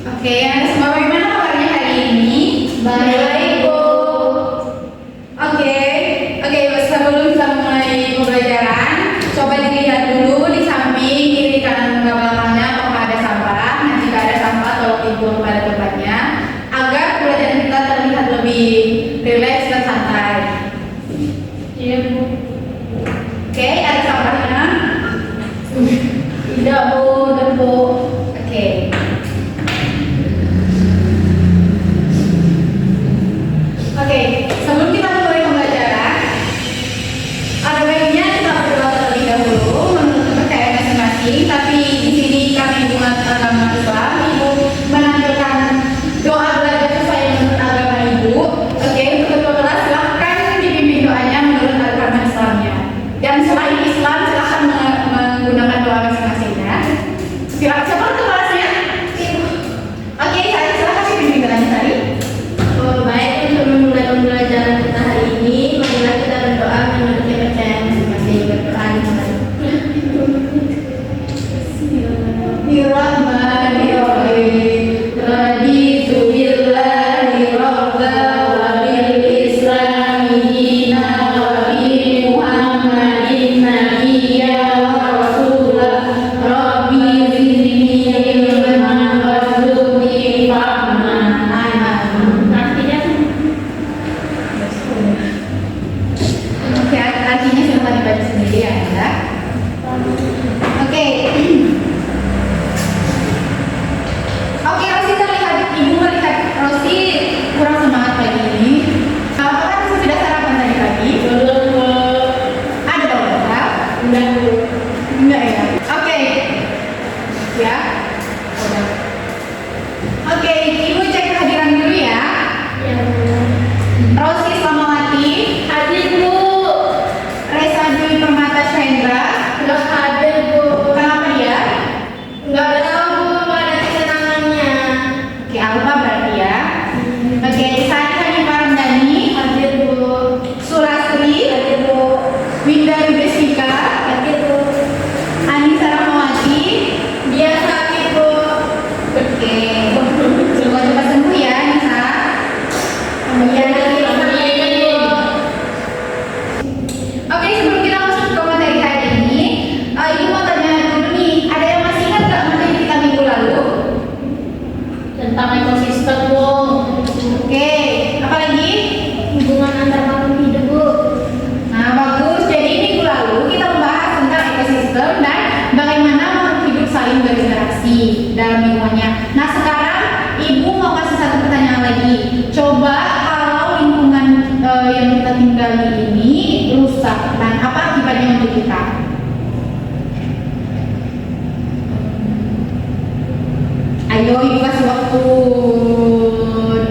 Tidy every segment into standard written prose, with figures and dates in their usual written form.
Oke, semua bagaimana kabarnya hari ini? Baik, Bu. Oke, sebelum kita mulai pembelajaran, coba dilihat dulu di samping kiri kanan belakangnya apakah ada sampah. Nah, jika ada sampah, tolong dibuang pada tempatnya agar pembelajaran kita terlihat lebih rileks dan santai. Iya, Bu. Oke, ada sampahnya? Tidak, Bu. Dan Bu. Oke. Oke, sebelum kita mulai pembelajaran, ada baiknya kita berdoa terlebih dahulu menurut kepercayaan masing-masing. Tapi di sini kami umat agama Islam, Ibu menampilkan doa belajar sesuai menurut agama Ibu. Oke, untuk ketua kelas silahkan dipimpin doanya menurut agama Islamnya. Dan selain Islam silahkan menggunakan doa masing-masingnya. Silakan siapa ketua kelasnya? Oke, saya silahkan dipimpin doanya tadi. Baik, untuk memulai pembelajaran kita hari ini, marilah kita berdoa menurut kepercayaan masing-masing. Berdoa Bismillahirrahmanirrahim. Raditu billahi rabba wa bil islami dina wa bi Muhammadin nabiyya wa rasulah. Rabbi zidni ilman warzuqni fahman. Artinya, Oke, artinya silahkan dibaca sendiri ya, Anda. Oke. Oke, Rosi terlihat, Ibu melihat Rosi kurang semangat pagi ini. Apakah Rosi sudah sarapan tadi pagi? belum. Ada dong, Kak? Enggak, Bu. Enggak ya? Oke. Ya. Udah. Oke, Ibu cek kehadiran dulu ya. Ya, Bu. Rosi Islamawati, Hadir, Bu. Reza Dwi Permata Shendra. Enggak hadir, Bu. Kenapa dia? Enggak tahu, Bu. Enggak ada kesenangannya. Oke, Alfa berarti ya. Oke, Sani Hanifah Ramdhani, Hadir, Bu. Surastri, Hadir, Bu. Winda Rizika, Hadir, Bu. Anissa Rahmawati. Dia sakit, Bu. Oke, semoga cepat sembuh ya, Anissa. Kemudian lagi Amin, Bu. Oke, sebelum kita masuk ke materi hari ini, Ibu mau tanya dulu nih, ada yang masih ingat nggak materi kita minggu lalu? Tentang ekosistem, Bu. Oke, apa lagi? Hubungan antar makhluk hidup, Bu. Nah, bagus. Jadi minggu lalu kita membahas tentang ekosistem dan bagaimana makhluk hidup saling berinteraksi dalam lingkungannya. Nah, sekarang Ibu mau kasih satu pertanyaan lagi. Coba kalau lingkungan yang kita tinggali ini rusak, dan apa akibatnya untuk kita? Ayo, Ibu kasih waktu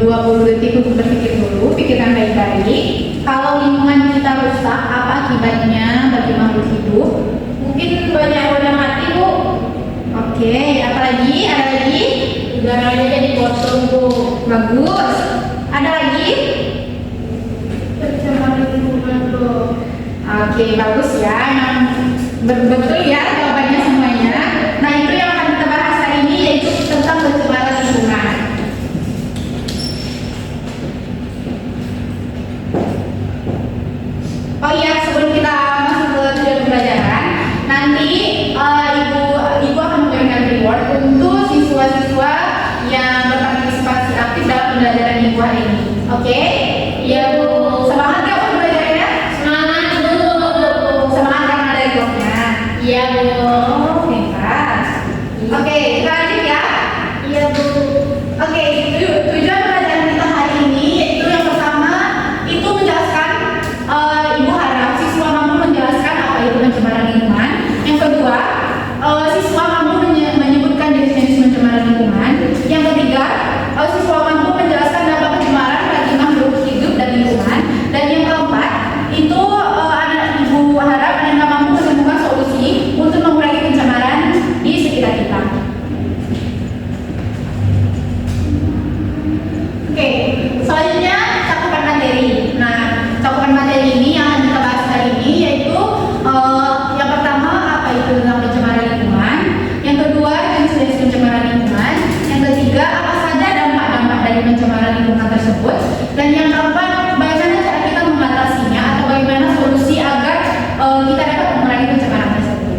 20 detik untuk berpikir dulu, pikirkan baik-baik. Kalau lingkungan kita rusak, apa akibatnya bagi makhluk hidup? Mungkin banyak hewan yang mati, Bu. Oke, apa lagi? Ada lagi? Udaranya jadi kotor, Bu. Bagus. Ada lagi? Pencemaran lingkungan, Bu. Oke, bagus ya. Memang betul ya jawabannya semuanya. Nah, itu yang akan kita bahas hari ini, yaitu tentang pencemaran lingkungan. Oh iya, sebelum kita masuk ke tujuan pembelajaran, nanti ibu akan memberikan reward untuk siswa-siswa yang berpartisipasi aktif dalam pembelajaran ibu hari ini. Oke? Iya, Bu. Semangat ya untuk belajarnya? Semangat, Bu. Semangat karena ada rewardnya. Iya, Bu. lingkungan tersebut. Dan yang keempat, bagaimana cara kita mengatasinya atau bagaimana solusi agar kita dapat mengurangi pencemaran tersebut.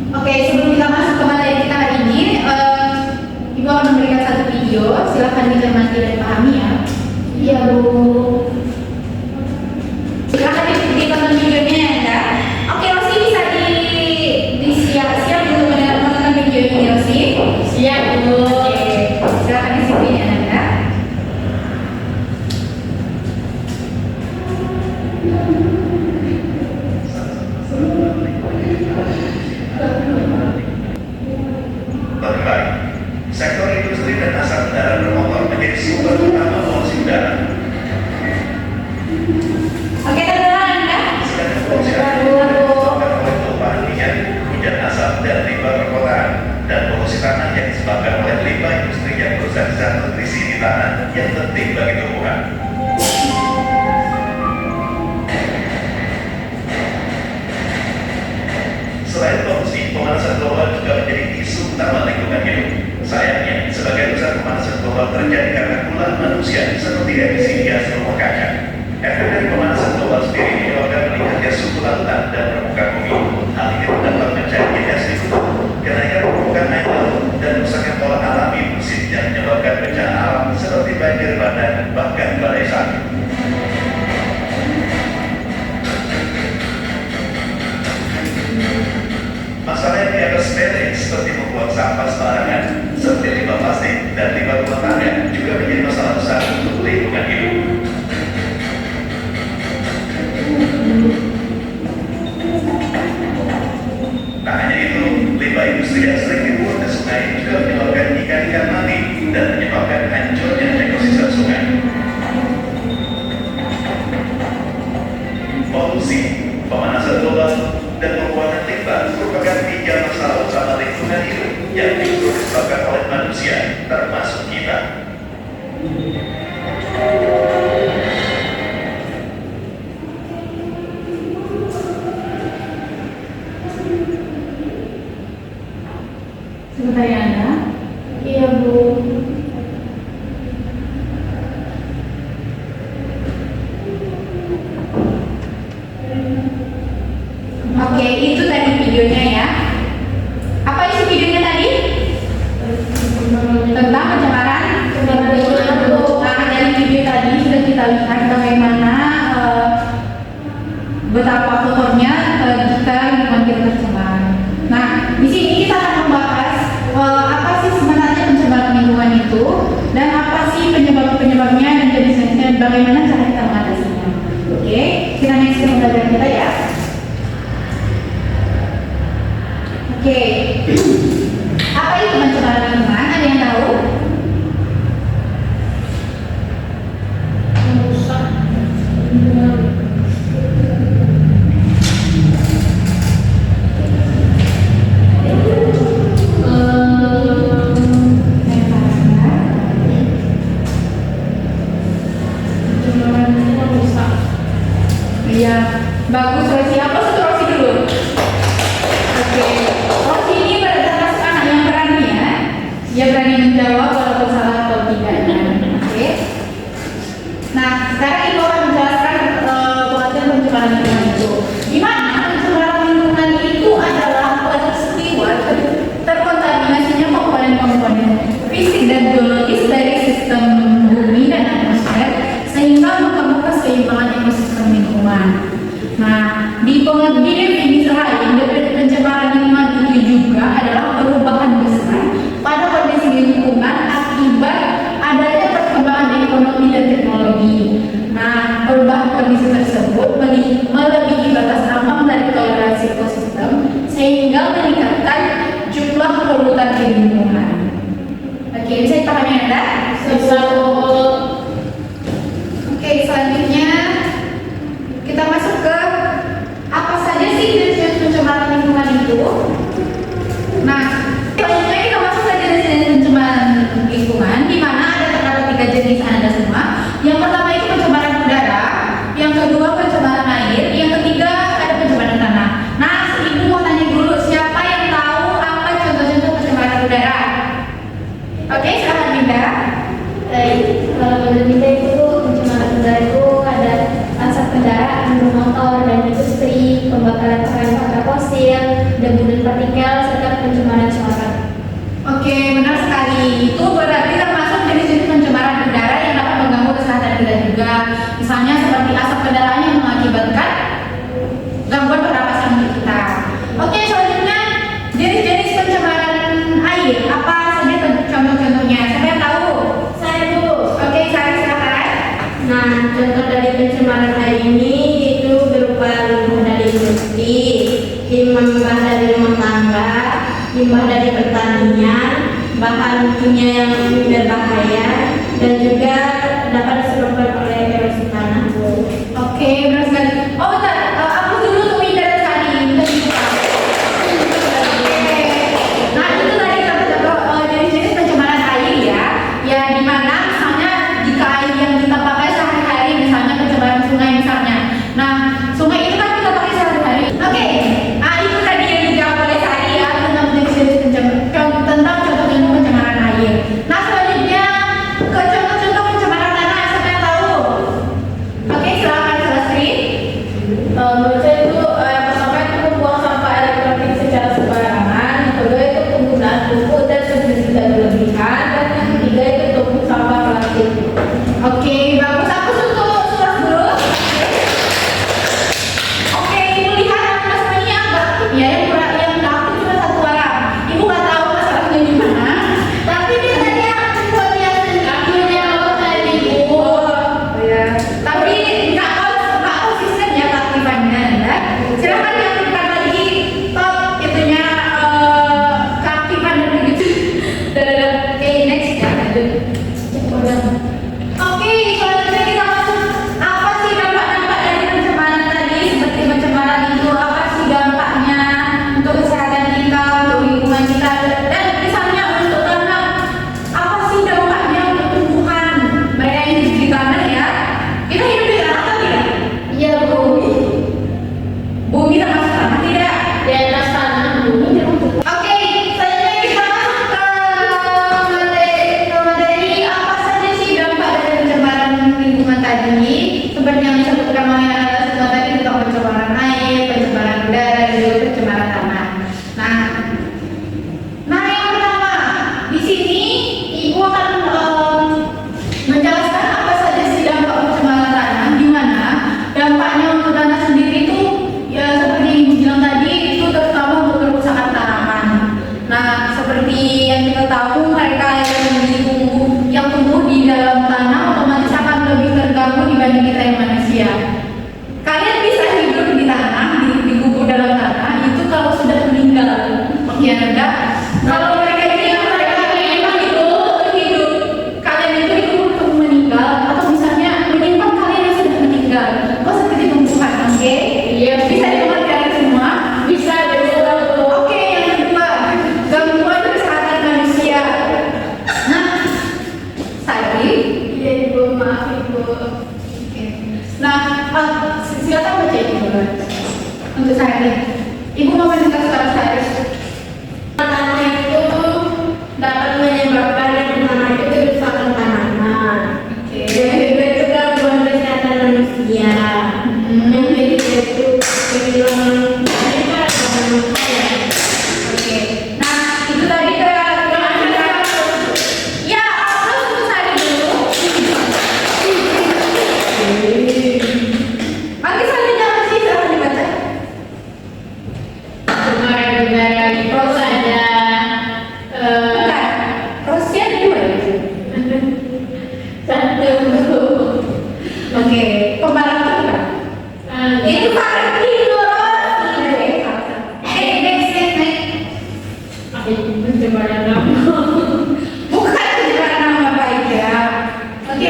Oke, sebelum kita masuk ke materi kita hari ini, Ibu akan memberikan satu video. Silahkan dicermati dan pahami ya. Iya, Bu. Silahkan ditonton videonya ya, Anda. Oke, Rosi bisa siap untuk menonton video ini, Rosi? Siap, Bu. Oke, silahkan disiplin ya, Anda. Terbaik, sektor industri dan asap kendaraan bermotor menjadi sumber utama polusi udara. Oke, terdengar Anda? Sedangkan polusi udara disebabkan oleh tumpahan minyak, hujan asap dan limbah perkotaan, dan polusi tanah yang disebabkan oleh limbah industri yang merusak zat nutrisi di tanah yang penting bagi tumbuhan. Selain polusi, pemanasan global juga menjadi isu utama lingkungan hidup. Sayangnya, sebagian besar pemanasan global terjadi karena ulah manusia seperti emisi gas rumah kaca. Efek dari pemanasan global sendiri menyebabkan meningkatnya suhu lautan dan permukaan bumi. Hal ini berdampak mencairnya gas di kutub, kenaikan permukaan air laut, dan rusaknya pola alami musim yang menyebabkan bencana alam seperti banjir bandang bahkan badai salju. Masalah yang dianggap sepele seperti membuang sampah sembarangan, seperti limbah plastik dan limbah rumah tangga juga menjadi masalah besar untuk lingkungan hidup. Tak hanya itu, limbah industri yang sering dibuang ke sungai juga menyebabkan ikan-ikan mati dan menyebabkan hancurnya ekosistem sungai. Polusi, pemanasan global, dan pembuangan limbah merupakan tiga masalah utama lingkungan hidup yang justru disebabkan oleh manusia, termasuk kita. Sebentar ya, Anda. Iya, Bu. Oke, itu tadi videonya ya. Apa isi videonya tadi? Tentang pencemaran lingkungan. Nah, dari video tadi sudah kita lihat bagaimana betapa kotornya jika lingkungan kita tercemar. Nah, di sini kita akan membahas apa sih sebenarnya pencemaran lingkungan itu dan apa sih penyebab-penyebabnya dan jenis-jenisnya dan bagaimana cara kita mengatasinya. Oke, kita next ke pembelajaran kita ya. Oke, apa itu pencemaran lingkungan? Ada yang tahu? Merusak lingkungan. Pencemaran lingkungan rusak. Iya, bagus Rosi. Apa sih Rosi dulu? Oke, Rosi ini termasuk anak yang berani ya. Dia berani menjawab walaupun salah atau tidaknya. Oke. Nah, sekarang Ibu akan menjelaskan pengertian pencemaran lingkungan itu. Gimana pencemaran lingkungan itu adalah peristiwa terkontaminasinya komponen-komponen fisik dan biologis dari sistem bumi dan atmosfer sehingga mempengaruhi keseimbangan ekosistem lingkungan. Nah, di definisi lain, pencemaran lingkungan itu juga adalah perubahan besar pada kondisi lingkungan akibat adanya perkembangan ekonomi dan teknologi. Nah, perubahan kondisi tersebut melebihi batas ambang dari toleransi ekosistem sehingga meningkatkan jumlah polutan di lingkungan. Oke, bisa dipahami Anda? Oke, selanjutnya kita masuk ke apa saja sih jenis pencemaran lingkungan itu. Nah, selanjutnya kita masuk ke jenis pencemaran lingkungan, di mana ada terdapat 3 jenis Anda semua. Yang pertama itu pencemaran udara, yang kedua pencemaran air, yang ketiga ada pencemaran tanah. Nah, Ibu mau tanya dulu, siapa yang tahu apa contoh-contoh pencemaran udara? kendaraan yang mengakibatkan gangguan pernapasan kita. Oke, selanjutnya jenis-jenis pencemaran air apa saja contoh-contohnya? Siapa yang tahu? Saya Bu. Oke, saya silakan. Nah, contoh dari pencemaran air ini itu berupa limbah dari industri, limbah dari rumah tangga, limbah dari pertanian, bahan kimia yang berbahaya, dan juga dapat disebabkan oleh erosi tanah. Oke, benar sekali. Oh, bentar. Aku dulu tuh Winda tadi. Nah, itu tadi contoh jenis-jenis pencemaran air ya. Ya, di mana misalnya jika air yang kita pakai sehari-hari, misalnya pencemaran sungai misalnya. Nah, sungai itu kan kita pakai sehari-hari. Oke, itu tadi yang dijawab oleh Sari ya tentang jenis-jenis contoh-contoh pencemaran air. Nah, selanjutnya ke contoh-contoh pencemaran tanah. Siapa yang tahu? Oke, silakan Selesri. Menurut saya itu yang pertama itu membuang sampah elektronik secara sembarangan, yang kedua itu penggunaan pupuk dan subsidi tidak berlebihan, dan yang ketiga itu tumpuk sampah plastik. Oke, bagus. Aku untuk surat dulu. Oke, Ibu lihat Mas Mani agak aktif ya, yang nggak aktif cuma satu orang. Ibu nggak tahu masalahnya di mana. Tapi dia tadi aktif buat yang tadi Ibu. Oh ya. Tapi nggak konsisten ya keaktifannya ya. Silakan diaktifkan lagi top itunya keaktifan dan begitu. Oke, next ya. Lanjut. Oke, selanjutnya kita masuk. Apa sih dampak-dampak dari pencemaran tadi? Seperti pencemaran itu, apa sih dampaknya untuk kesehatan kita, untuk lingkungan kita, dan misalnya untuk tanah, apa sih dampaknya untuk tumbuhan? Mereka yang hidup di tanah ya. Kita hidup di tanah atau tidak? Iya Bu. Bumi termasuk tanah tidak? Di atas tanah bumi termasuk. Oke, selanjutnya kita masuk ke materi apa saja sih dampak dari pencemaran lingkungan tadi. Seperti yang disebutkan oleh anak semua tadi tentang pencemaran air, pencemaran udara, dan juga pencemaran tanah. Nah yang pertama di sini Ibu akan menjelaskan apa saja sih dampak pencemaran tanah, di mana dampaknya untuk tanah sendiri itu ya seperti yang Ibu bilang tadi itu terutama untuk kerusakan tanaman. Nah, seperti yang kita tahu mereka yang tumbuh di dalam tanah otomatis akan lebih terganggu dibanding kita yang manusia. Kalian bisa hidup di tanah, dikubur dalam tanah itu kalau sudah meninggal. Ya enggak? Kalau mereka memang hidup, kalian itu hidup untuk meninggal atau misalnya menyimpan kalian yang sudah meninggal. Kok seperti tumbuhan, oke? Iya, Bisa dimengerti semua? bisa Bu. Oke, yang kedua, gangguan kesehatan manusia. Nah, Sari. Iya Ibu, maaf Ibu. Oke. Nah, silakan baca itu dulu. Untuk Sari. Ibu mau mendengar suara Sari. Tanah itu dapat menyebabkan yang pertama itu kerusakan tanaman. Oke. Yang kedua itu gangguan kesehatan manusia. Yang ketiga itu kehilangan mereka dan manusia. Oke. Nah, itu tadi ya, terus untuk Sari dulu. Nanti selanjutnya apa sih? Silahkan dibaca. Pencemaran udara di pos ada Bentar. Rusia ada dua ya? satu. Oke. Pembalap itu itu Valentino Rossi. Next. Pencemaran nama. Bukan pencemaran nama baik ya. Oke.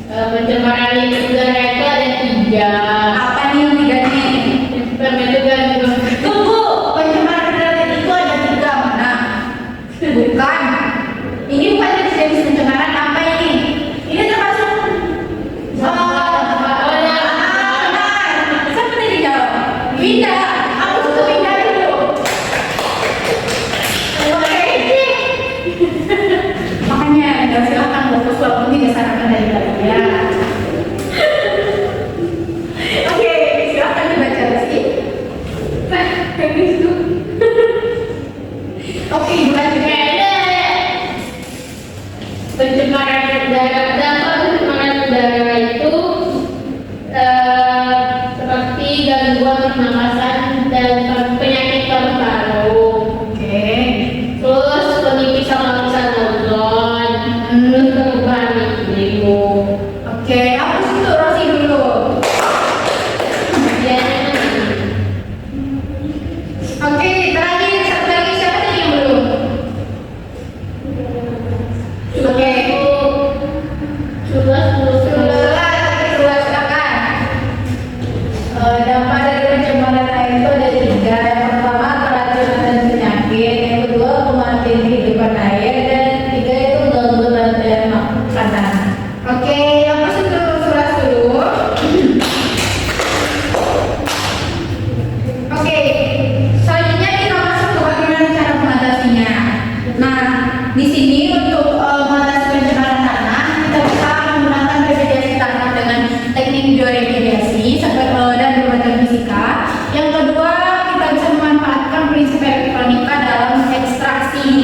Pencemaran udara itu ada 3. Apa nih yang tiganya? Yang pertama itu gangguan. Tunggu. Pencemaran udara itu ada 3 mana? Bukan. Ini bukan jenis pencemaran apa ini? Ini termasuk siapa tadi jawab? Winda. Aku suka Winda dulu.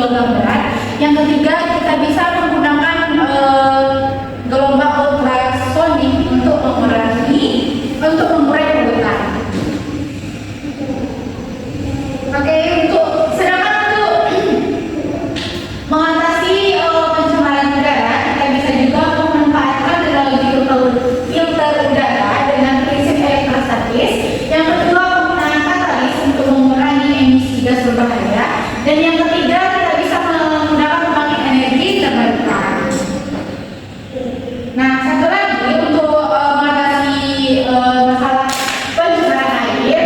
logam berat. Yang ketiga, kita bisa menggunakan gelombang ultrasonik untuk mengurai polutan. Oke, sedangkan untuk mengatasi pencemaran udara, kita bisa juga memanfaatkan teknologi filter udara dengan prinsip elektrostatis. Yang kedua, penggunaan katalis untuk mengurangi emisi gas berbahaya. Dan yang ketiga, kita bisa menggunakan pembangkit energi terbarukan. Nah, satu lagi untuk mengatasi masalah pencemaran air,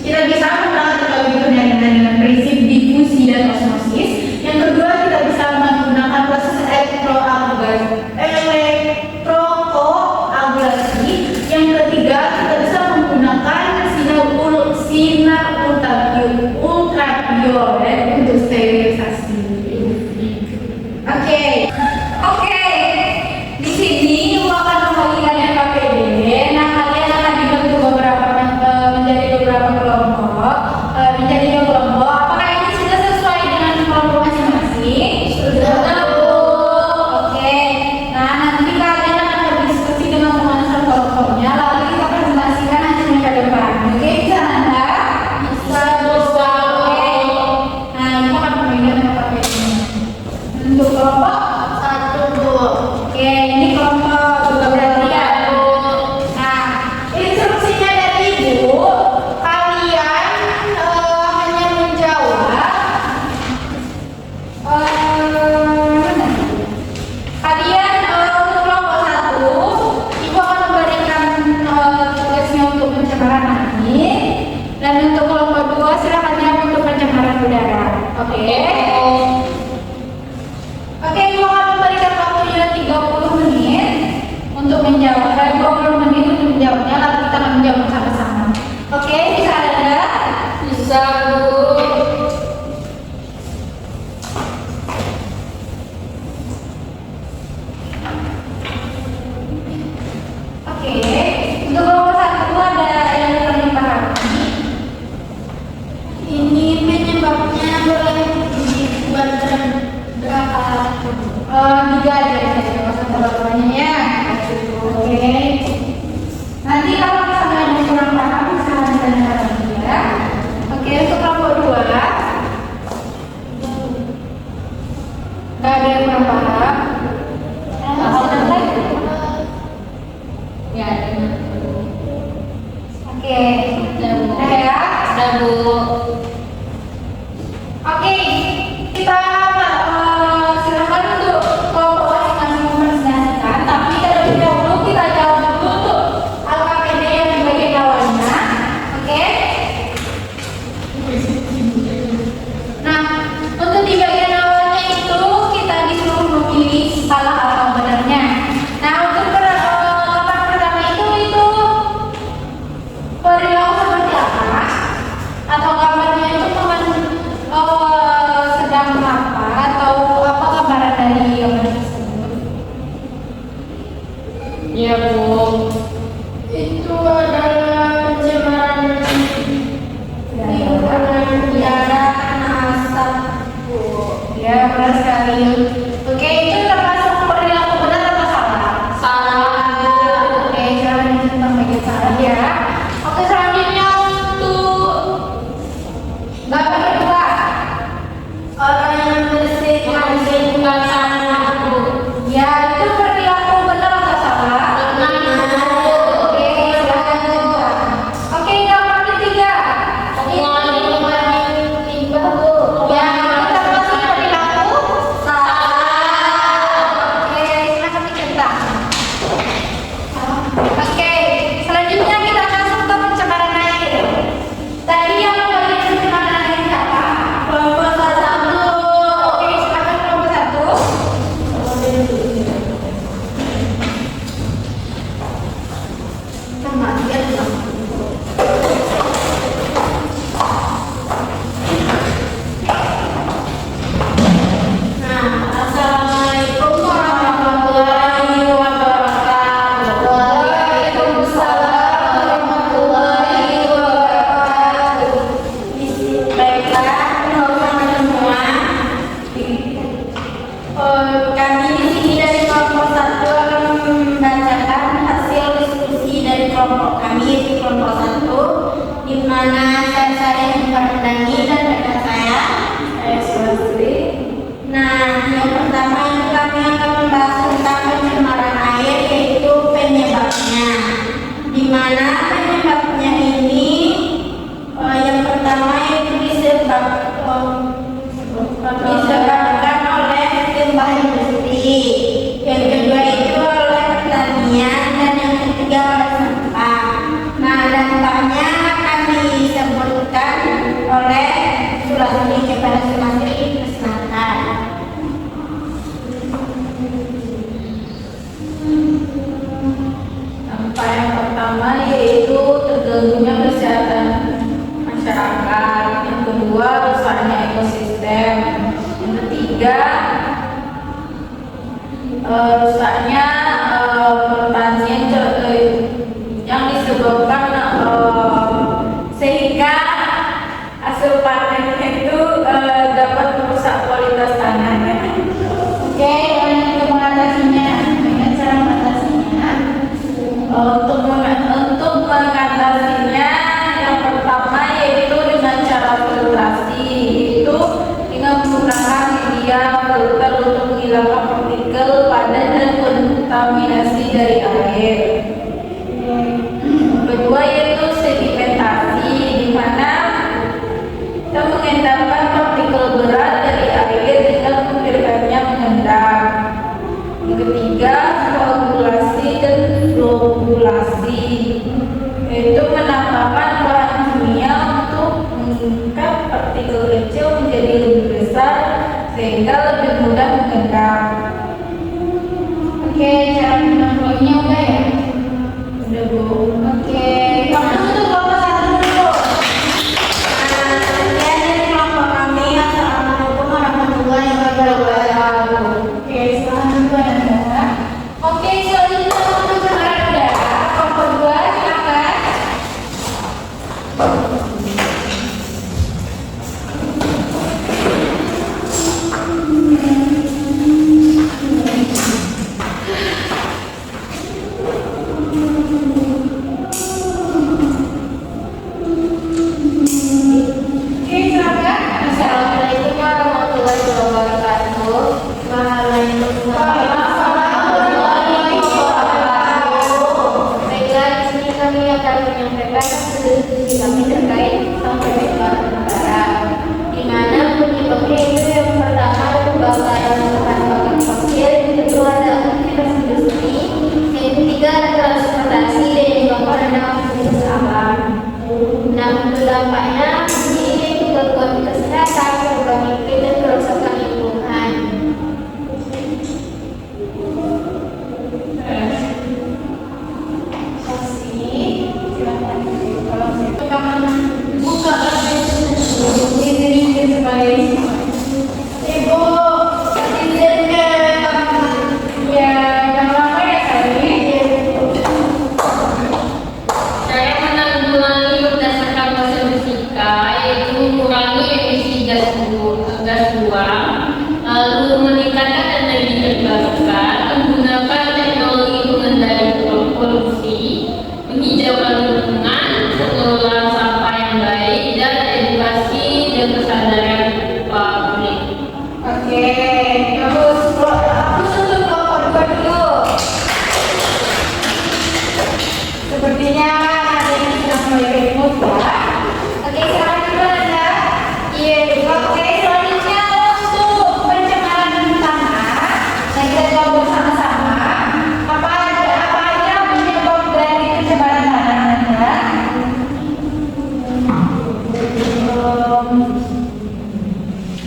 kita bisa menggunakan teknologi penyaringan dengan prinsip difusi dan osmosis. Yang kedua, kita bisa menggunakan proses elektrokoagulasi. Yang ketiga, kita bisa menggunakan sinar ultraviolet untuk sterilisasi. Oke. Di sini aku akan membagikan NKPD. Nah, kalian akan dibentuk menjadi beberapa kelompok. Apakah ini sudah sesuai dengan kelompok masing-masing? Sudah. Oke. Nah, nanti kalian akan berdiskusi dengan teman-teman kelompoknya. Lalu kita presentasikan hasilnya ke depan. Oke, bisa Nanda? Bisa. Oke. Nah, ini akan memberikan NKPD. Untuk kelompok 1, 2. Oke, ini kelompok juga berarti ya. Nah, instruksinya dari Ibu, kalian hanya menjawab kalian untuk kelompok 1, Ibu akan memberikan tugasnya untuk pencemaran angin, dan untuk kelompok 2 silakan jawab untuk pencemaran udara. Oke, Ibu akan memberikan waktunya 30 menit untuk menjawab, 20 menit untuk menjawabnya, lalu kita akan menjawab sama-sama. Oke, bisa ada? Bisa, Bu. Oke, untuk kelompok 1 ada yang terlibat. Ini penyebabnya boleh dibuat berapa? 3 aja saja, nggak usah terlalu ya. Oke. Nanti kalau misalnya ada yang kurang paham, bisa ditanya lagi ya. Oke, untuk kelompok 2, nggak ada yang kurang paham. Ya, oke. Udah ya? Udah, Bu. Oke, kita silakan untuk kelompok masing-masing mempresentasikan, tapi terlebih dahulu kita jawab dulu untuk LKPD yang di bagian bawahnya. saya Farhandani dan rekan saya Sulastri. Nah, yang pertama itu kami akan membahas tentang pencemaran air, yaitu penyebabnya. Di mana penyebabnya ini yang pertama itu disebabkan oleh limbah industri, yang kedua itu oleh pertanian, dan yang ketiga oleh sampah. Nah, dampaknya akan disebutkan oleh Sulastri kepada Sulastri. Persilakan. Dampak yang pertama yaitu terganggunya kesehatan masyarakat, yang kedua rusaknya ekosistem, yang ketiga rusaknya pertanian yang disebabkan sehingga hasil panen itu dapat merusak kualitas tanahnya. Oke, untuk mengatasinya, dengan cara mengatasinya. Untuk mengatasinya yang pertama yaitu dengan cara filtrasi, itu dengan menggunakan media filter untuk menghilangkan partikel padat dan kontaminasi dari air. Kedua yaitu sedimentasi, di mana kita mengendapkan partikel berat dari air dengan membiarkannya mengendap. Yang ketiga, koagulasi dan flokulasi, yaitu menambahkan bahan kimia untuk mengangkat partikel kecil menjadi lebih besar sehingga lebih mudah mengendap. Oke, cara menanggulanginya udah ya? Udah, Bu. Oke, waktu untuk kelompok satu dulu. Sekian dari kelompok kami. Assalamualaikum warahmatullahi wabarakatuh. Oke, selamat Anda. Oke, selanjutnya untuk pencemaran udara. Kelompok 2, silakan. Oke, silakan. Assalamualaikum warahmatullahi wabarakatuh. Baiklah, di sini kami akan menyampaikan hasil diskusi kami terkait tentang pencemaran udara. Di mana penyebabnya itu yang pertama pembakaran bahan bakar fosil, yang kedua adalah aktivitas industri, yang ketiga adalah transportasi, dan yang keempat adalah aktivitas alam. Nah, untuk dampaknya ini itu gangguan kesehatan, perubahan iklim, dan kerusakan lingkungan. Buka ini sebagai Ibu izin ke ya yang lama ya tadi. Saya menanggulangi berdasarkan hasil fisika, yaitu mengurangi emisi gas buang, lalu meningkatkan energi terbarukan, menggunakan teknologi pengendali polusi, menghijaukan lingkungan, pengelolaan sampah yang baik, dan edukasi dan kesadaran publik. Oke, terus aku untuk kelompok 2 dulu. Sepertinya ada yang sudah mulai remote ya. Oke, silakan dulu Anda. Iya, oke, selanjutnya untuk pencemaran tanah. Nah, kita coba bersama-sama. Apa aja penyebab dari pencemaran tanah Anda?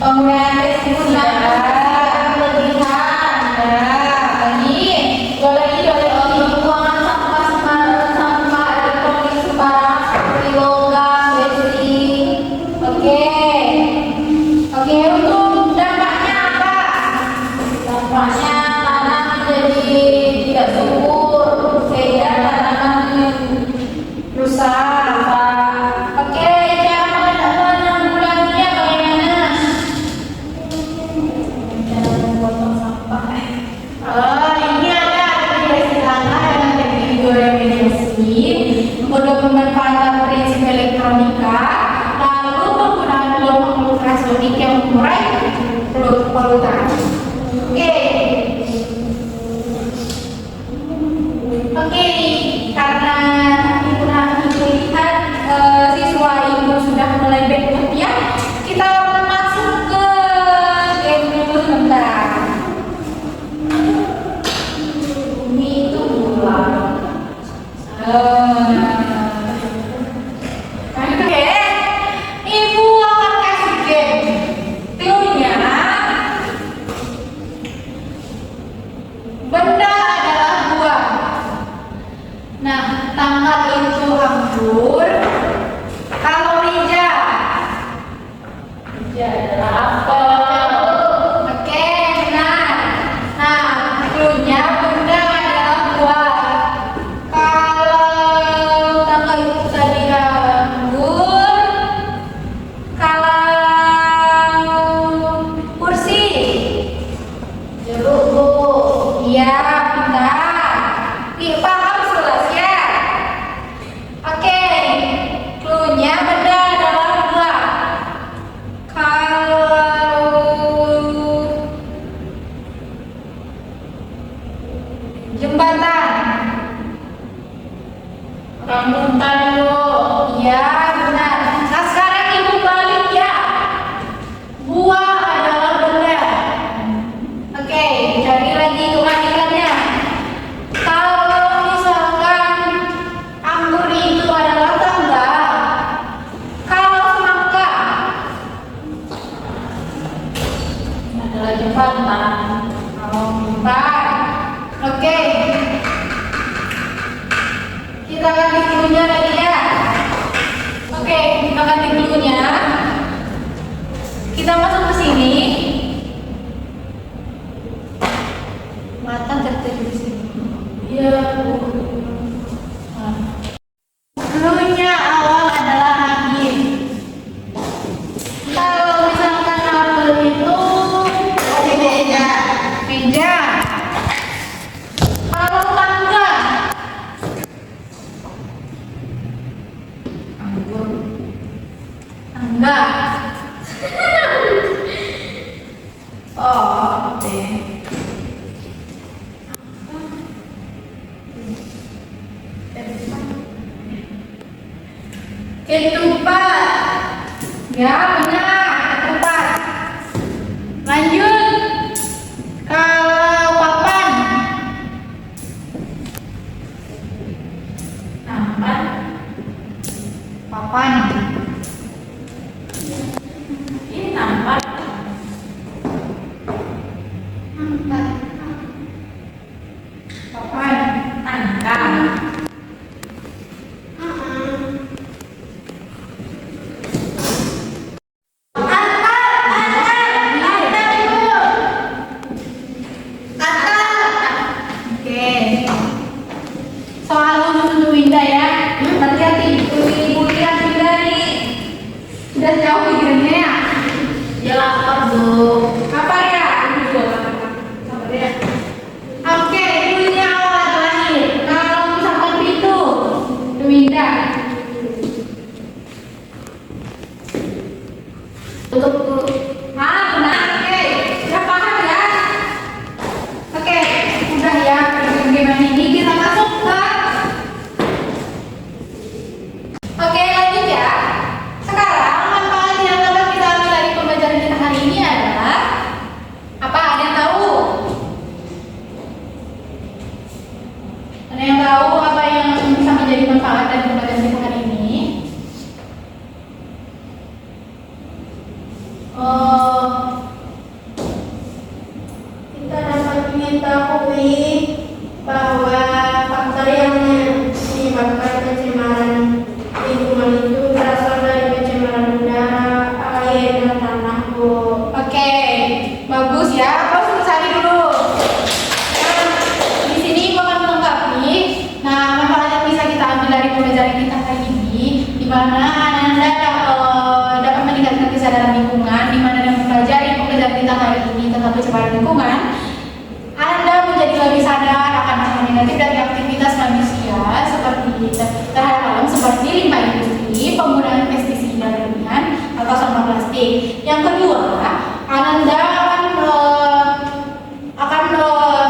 Penggunaan pestisida berlebihan. Nah, lagi, dua lagi pembuangan sampah elektronik sembarang seperti logam, besi. Oke, untuk dampaknya apa? Dampaknya tanah menjadi tidak subur, sehingga tanaman rusak. Oke, cara menanggulanginya bagaimana? Cara memotong sampah. Ini ada remediasi tanah dengan teknik bioremediasi, kemudian pemanfaatan prinsip elektronika, ultrasonik yang mengurai polutan. Oke, karena ibu lihat siswa ibu sudah mulai backward ya, kita masuk ke game dulu sebentar. Bumi itu bulan. Oke, ibu akan kasih game. Cluenya, benda adalah buah. Nah, tanggal itu anggur. Kalau meja adalah apel. Oke, benar. Nah, cluenya benda adalah buah. Kalau tanggal itu tadi anggur. Kalau kursi jeruk, Bu. Iya, benar. Paham jelas ya? Oke, cluenya benda adalah buah. Kalau jembatan, rambutan, Bu. Iya, benar. Nah, sekarang ibu balik ya. Buah adalah benda. Oke, cari lagi kebalikannya. Kalau misalkan anggur itu adalah tanggal, kalau semangka adalah jembatan. Kalau jembatan, oke. Kita ganti cluenya lagi ya. Oke, kita ganti cluenya. Kita masuk ke sini. Mata tertuju di sini. Iya, Bu. Cluenya awal adalah angin. Kalau misalkan apel itu ada meja. Meja. Kalau tangga, anggur. Tangga. Oh, oke. Ketupat. Ya, benar, ketupat. Lanjut. Kalau papan. Nampan. Papan. Ini nampan. Nampan. Papan. Tangga. Soal untuk Winda ya, hati-hati. Ibu lihat Winda nih, udah jauh pikirannya ya. Dia lapar, Bu. Apa ya? Sabar ya. Oke, dulunya awal lahir. Kalau misalkan pintu, Winda. Tutup dulu. Benar. Oke, udah paham ya? Oke, udah ya. Bagaimana ini kita masuk ke. Oke, lanjut ya. Sekarang manfaat yang dapat kita ambil dari pembelajaran kita hari ini adalah apa? Ada yang tahu? Ada yang tahu apa yang bisa menjadi manfaat dari pembelajaran kita hari ini? Kita dapat mengetahui bahwa faktor yang menyebabkan pencemaran lingkungan itu berasal dari pencemaran udara, air, dan tanah, Bu. Oke, bagus ya. Kau cari dulu. Nah, di sini gua akan melengkapi. Nah, manfaat yang bisa kita ambil dari pembelajaran kita hari ini, di mana Anda dapat meningkatkan kesadaran lingkungan, di mana dengan mempelajari pembelajaran kita hari ini tentang pencemaran lingkungan, Anda menjadi lebih sadar akan hal negatif dari aktivitas manusia seperti terhadap alam seperti limbah industri, penggunaan pestisida berlebihan, atau sampah plastik. Yang kedua, Ananda akan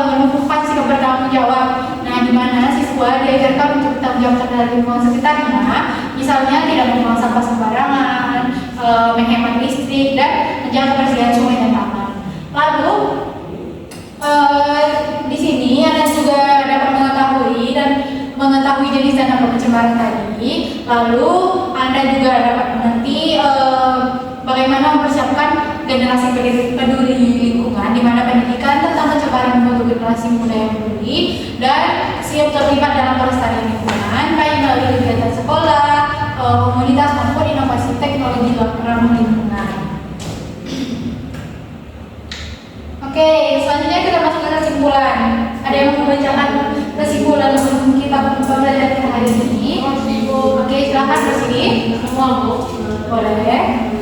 menumbuhkan sikap bertanggung jawab. Nah, di mana siswa diajarkan untuk bertanggung jawab terhadap lingkungan sekitarnya, misalnya tidak membuang sampah sembarangan, menghemat listrik, dan menjaga kebersihan sungai dan taman. Lalu di sini Anda juga dapat mengetahui jenis dan dampak pencemaran tadi. Lalu Anda juga dapat mengerti bagaimana mempersiapkan generasi peduli lingkungan, di mana pendidikan tentang pencemaran membentuk generasi muda yang peduli dan siap terlibat dalam pelestarian lingkungan, baik melalui kegiatan sekolah, komunitas maupun inovasi teknologi ramah lingkungan. Oke, selanjutnya kita masuk ke kesimpulan. Ada yang mau membacakan kesimpulan sebelum kita belajar kita hari ini? Oke, silakan bersini. Semua Bu. Boleh.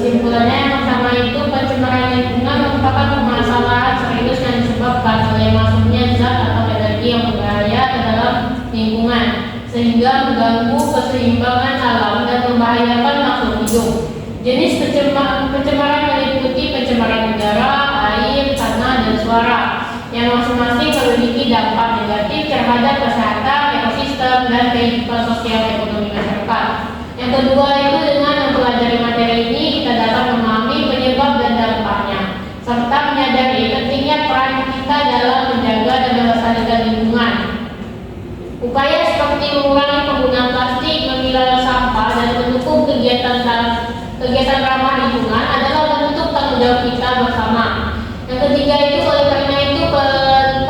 Kesimpulannya yang pertama itu pencemaran lingkungan merupakan permasalahan serius yang disebabkan oleh masuknya zat atau energi yang berbahaya ke dalam lingkungan sehingga mengganggu keseimbangan alam dan membahayakan makhluk hidup. Jenis pencemaran meliputi pencemaran udara, air, tanah, dan suara yang masing-masing memiliki dampak negatif terhadap kesehatan, ekosistem, dan kehidupan sosial ekonomi masyarakat. Yang kedua itu dengan mempelajari materi ini kita dapat memahami penyebab dan dampaknya serta menyadari pentingnya peran kita dalam menjaga dan melestarikan lingkungan. Upaya seperti mengurangi penggunaan plastik, memilah sampah, dan mendukung kegiatan ramah lingkungan adalah bentuk tanggung jawab kita bersama. Yang ketiga itu oleh karena itu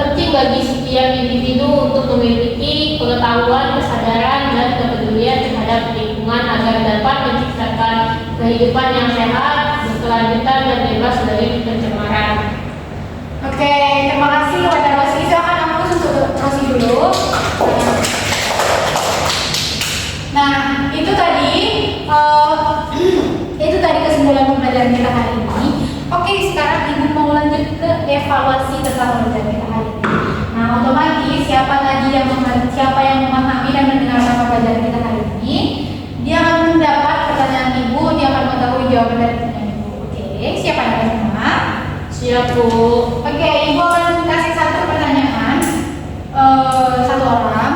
penting bagi setiap individu untuk memiliki pengetahuan, kesadaran, dan kepedulian terhadap lingkungan agar dapat menciptakan kehidupan yang sehat, berkelanjutan, dan bebas dari pencemaran. Oke, terima kasih kepada Rosi. Silakan aku untuk Rosi dulu. Nah, itu tadi kesimpulan pembelajaran kita hari ini. Oke, sekarang Ibu mau lanjut ke evaluasi tentang pembelajaran kita hari ini. Nah, otomatis siapa yang memahami dan mendengarkan pembelajaran kita hari ini, dia akan mendapat pertanyaan Ibu, dia akan mengetahui jawaban dari pertanyaan Ibu. Oke, siapa yang pertama? Siap Bu. Oke, Ibu akan kasih satu pertanyaan, satu orang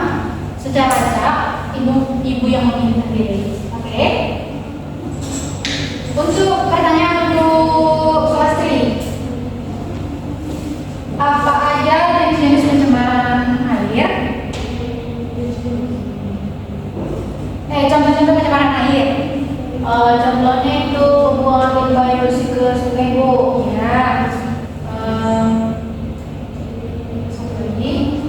secara acak. Ibu yang memilih sendiri. Oke. Untuk pertanyaan untuk Sulastri, apa aja jenis-jenis pencemaran air? Contoh-contoh pencemaran air. Contohnya itu buang limbah bersih ke sungai Bu. Ya. Satu lagi.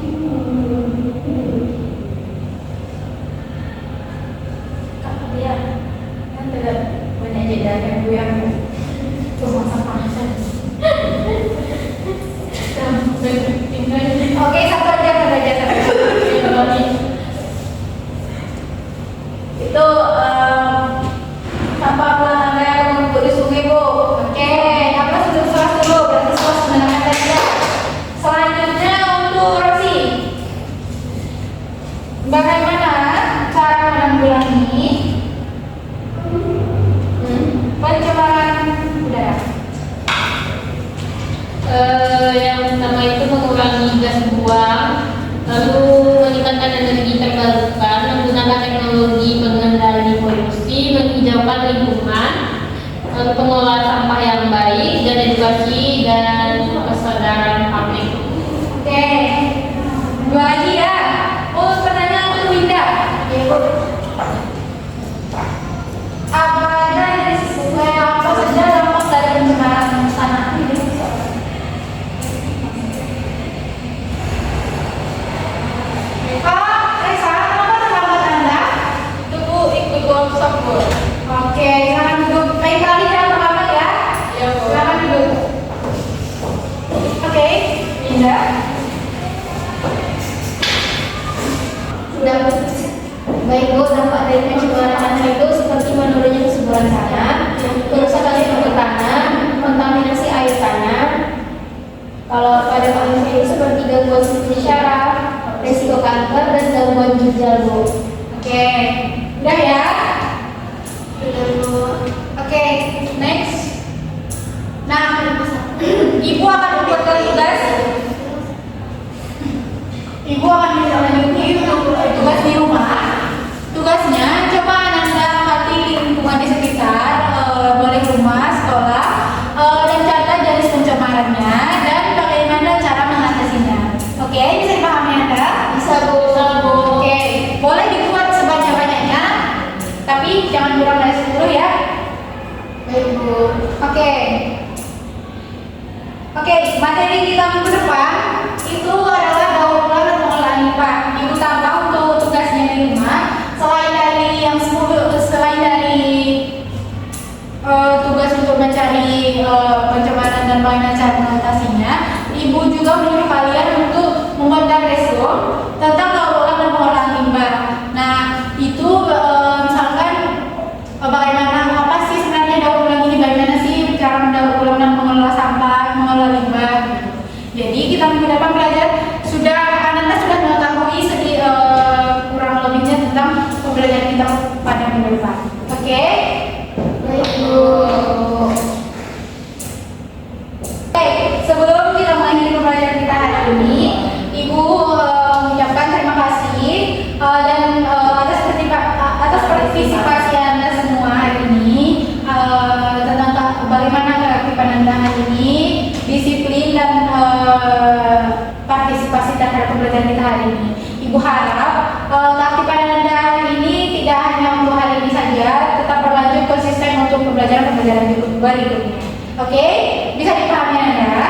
Ya, kan tidak banyak jeda yang Bu yang rumah sampah. Oke, satu aja. Itu sampah buang tangga yang menumpuk di sungai Bu. Oke, apa sudah surat dulu berarti surat mendengarkan saja. Selanjutnya untuk Rosi, bagaimana cara menanggulangi pencemaran udara? Yang pertama itu mengurangi gas buang, lalu meningkatkan energi terbarukan, menggunakan teknologi pengendali polusi, menghijaukan lingkungan, lalu pengelolaan sampah yang baik, dan edukasi dan kesadaran publik. Oke, dua lagi ya. Oh, pertanyaan untuk Winda. Apa saja dampak dari pencemaran tanah? Reza, kenapa terlambat Anda? Itu Bu, ikut workshop Bu. Oke, silakan duduk. Lain kali jangan terlambat ya. Ya Bu. Silakan duduk. Oke, Winda. Sudah baik Bu, dampak dari pencemaran tanah itu seperti menurunnya kesuburan tanah, kerusakan struktur tanah, kontaminasi air tanah. Kalau pada manusia itu seperti gangguan fungsi syaraf, risiko kanker, dan gangguan ginjal Bu. Oke, udah ya. Sudah Bu. Oke, Ibu akan membuatkan tugas. Ibu akan menunjuki untuk tugas di rumah. Tugasnya coba Ananda amati lingkungan di sekitar, boleh rumah, sekolah, dan catat jenis pencemarannya dan bagaimana cara mengatasinya. Oke, bisa dipahami Anda? Bisa, Bu. Bisa, Bu. Oke, boleh dibuat sebanyak-banyaknya, tapi jangan kurang dari 10 ya. Baik, Bu. Oke. Oke, materi kita minggu depan itu adalah daur ulang dan pengolahan limbah. Ibu tambah untuk tugasnya di rumah. Selain dari yang 10, selain dari tugas untuk mencari pencemaran dan bagaimana cara mengatasinya, ibu juga menyuruh kalian untuk membuat reso tentang daur ulang dan pengolahan limbah. Nah, itu misalkan bagaimana apa sih sebenarnya daur ulang ini, bagaimana sih cara mendaur ulang dan mengelola sampah, mengelola limbah. Jadi kita minggu depan belajar Ananda sudah mengetahui kurang lebihnya tentang pembelajaran kita pada minggu depan. Oke? Baik, Bu. Baik, sebelum kita mengakhiri pembelajaran kita hari ini, Ibu mengucapkan terima kasih dan atas partisipasi Anda semua hari ini tentang bagaimana keaktifan Anda hari ini, disiplin dan partisipasi terhadap pembelajaran kita hari ini. Ibu harap keaktifan Anda hari ini tidak hanya untuk hari ini saja, tetap berlanjut konsisten untuk pembelajaran berikutnya. Oke? Bisa dipahami Anda?